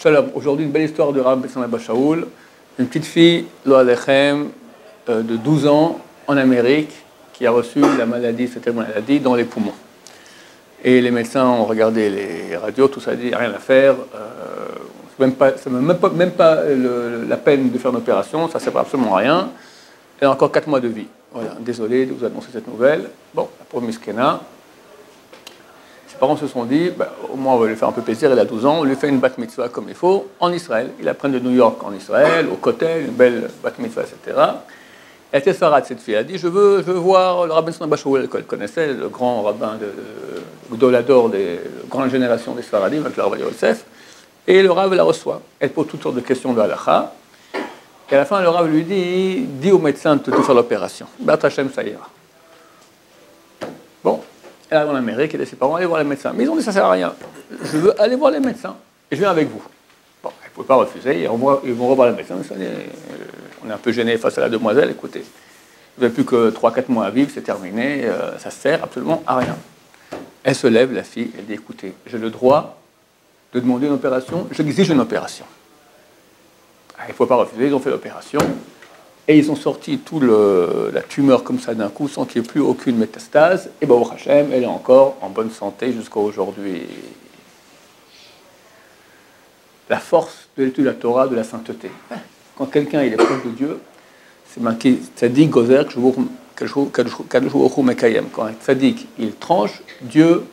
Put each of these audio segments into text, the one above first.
Shalom, aujourd'hui une belle histoire de Rabbi Besson Abba Shaul, une petite fille, Lo Alechem, de 12 ans, en Amérique, qui a reçu la maladie, cette maladie, dans les poumons. Et les médecins ont regardé les radios, tout ça dit, rien à faire, même pas la peine de faire une opération, ça ne sert absolument à rien. Elle a encore 4 mois de vie. Voilà, désolé de vous annoncer cette nouvelle. Bon, la pauvre Miskena. Ses parents se sont dit, au moins on va lui faire un peu plaisir, elle a 12 ans, on lui fait une bat mitzvah comme il faut, en Israël. Il apprend de New York en Israël, au Kotel, une belle bat mitzvah, etc. Elle était Sarah, cette fille. Elle a dit, je veux voir le rabbin Besson Abba Shaul, qu'elle connaissait, le grand rabbin de Gdolador, de grande génération des Sfaradim, avec le Rav Yosef. Et le Rav la reçoit. Elle pose toutes sortes de questions de halakha. Et à la fin, le Rav lui dit, dis au médecin de te faire l'opération. Bat Hashem, ça ira. Bon. Elle arrive en Amérique, elle dit à ses parents, allez voir les médecins. Mais ils ont dit, ça ne sert à rien. Je veux aller voir les médecins. Et je viens avec vous. Bon, elle ne pouvait pas refuser. Ils vont revoir les médecins. On est un peu gêné face à la demoiselle. Écoutez, vous n'avez plus que 3-4 mois à vivre, c'est terminé. Ça ne sert absolument à rien. Elle se lève, la fille, elle dit, écoutez, j'ai le droit de demander une opération. J'exige une opération. Il ne faut pas refuser. Ils ont fait l'opération. Et ils ont sorti toute la tumeur comme ça d'un coup, sans qu'il n'y ait plus aucune métastase. Et Baruch Hashem, elle est encore en bonne santé jusqu'à aujourd'hui. La force de l'étude de la Torah, de la sainteté. Quand quelqu'un il est proche de Dieu, c'est marqué Tzadik Gozer Kadosh Baruch Hu Mekayem. Quand un Tzadik il tranche, Dieu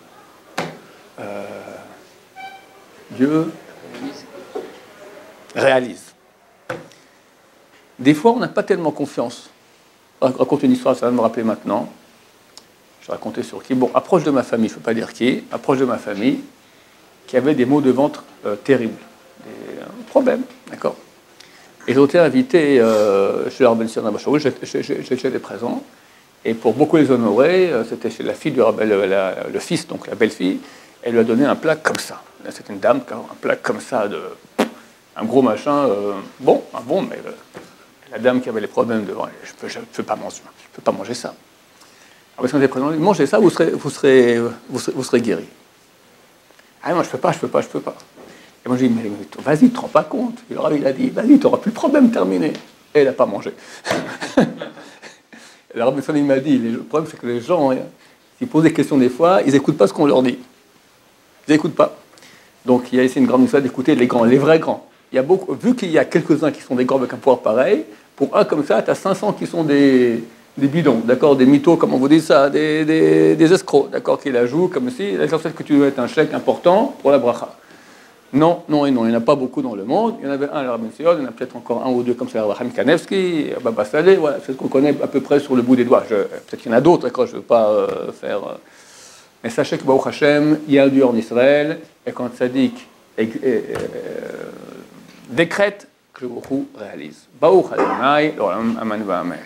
réalise. Des fois, on n'a pas tellement confiance. Je raconte une histoire, ça va me rappeler maintenant. Je racontais sur qui. Bon, approche de ma famille, je ne peux pas dire qui, approche de ma famille, qui avait des maux de ventre terribles. Un problème, d'accord. Et j'ai été invité chez Rabbi Besson Abba Shaul, j'étais présent. Et pour beaucoup les honorer, c'était chez la fille du Rabbi, le fils, donc la belle-fille, elle lui a donné un plat comme ça. C'était une dame, un plat comme ça, un gros machin, bon, mais... La dame qui avait les problèmes devant, je ne peux pas manger ça. Alors, parce qu'on était présent, mangez ça, vous serez guéri. Ah non, je peux pas. Et moi, j'ai dit, mais vas-y, tu ne te rends pas compte. Et il a dit, vas-y, tu n'auras plus de problème, terminé. Et elle n'a pas mangé. Et le Rav Besson, il m'a dit, le problème, c'est que les gens, s'ils posent des questions des fois, ils n'écoutent pas ce qu'on leur dit. Ils n'écoutent pas. Donc, il y a ici une grande histoire d'écouter les grands, les vrais grands. Il y a beaucoup, vu qu'il y a quelques-uns qui sont des grands avec un pouvoir pareil, pour un comme ça, tu as 500 qui sont des bidons, d'accord, des mythos, comme on vous dit ça, des escrocs, d'accord, qui la jouent comme si, l'essentiel que tu dois être un chèque important pour la bracha. Non, il n'y en a pas beaucoup dans le monde. Il y en avait un à Rabbi Sion, il y en a peut-être encore un ou deux comme ça, Abraham Kanevski, Baba Saleh, voilà, c'est ce qu'on connaît à peu près sur le bout des doigts. Peut-être qu'il y en a d'autres, d'accord, je ne veux pas faire... Mais sachez que Baruch Hashem, il y a un Dieu en Israël, et quand Tzadik décrète, que le Baruch Hu réalise. Baruch Adonai, l'olam amen va'amen.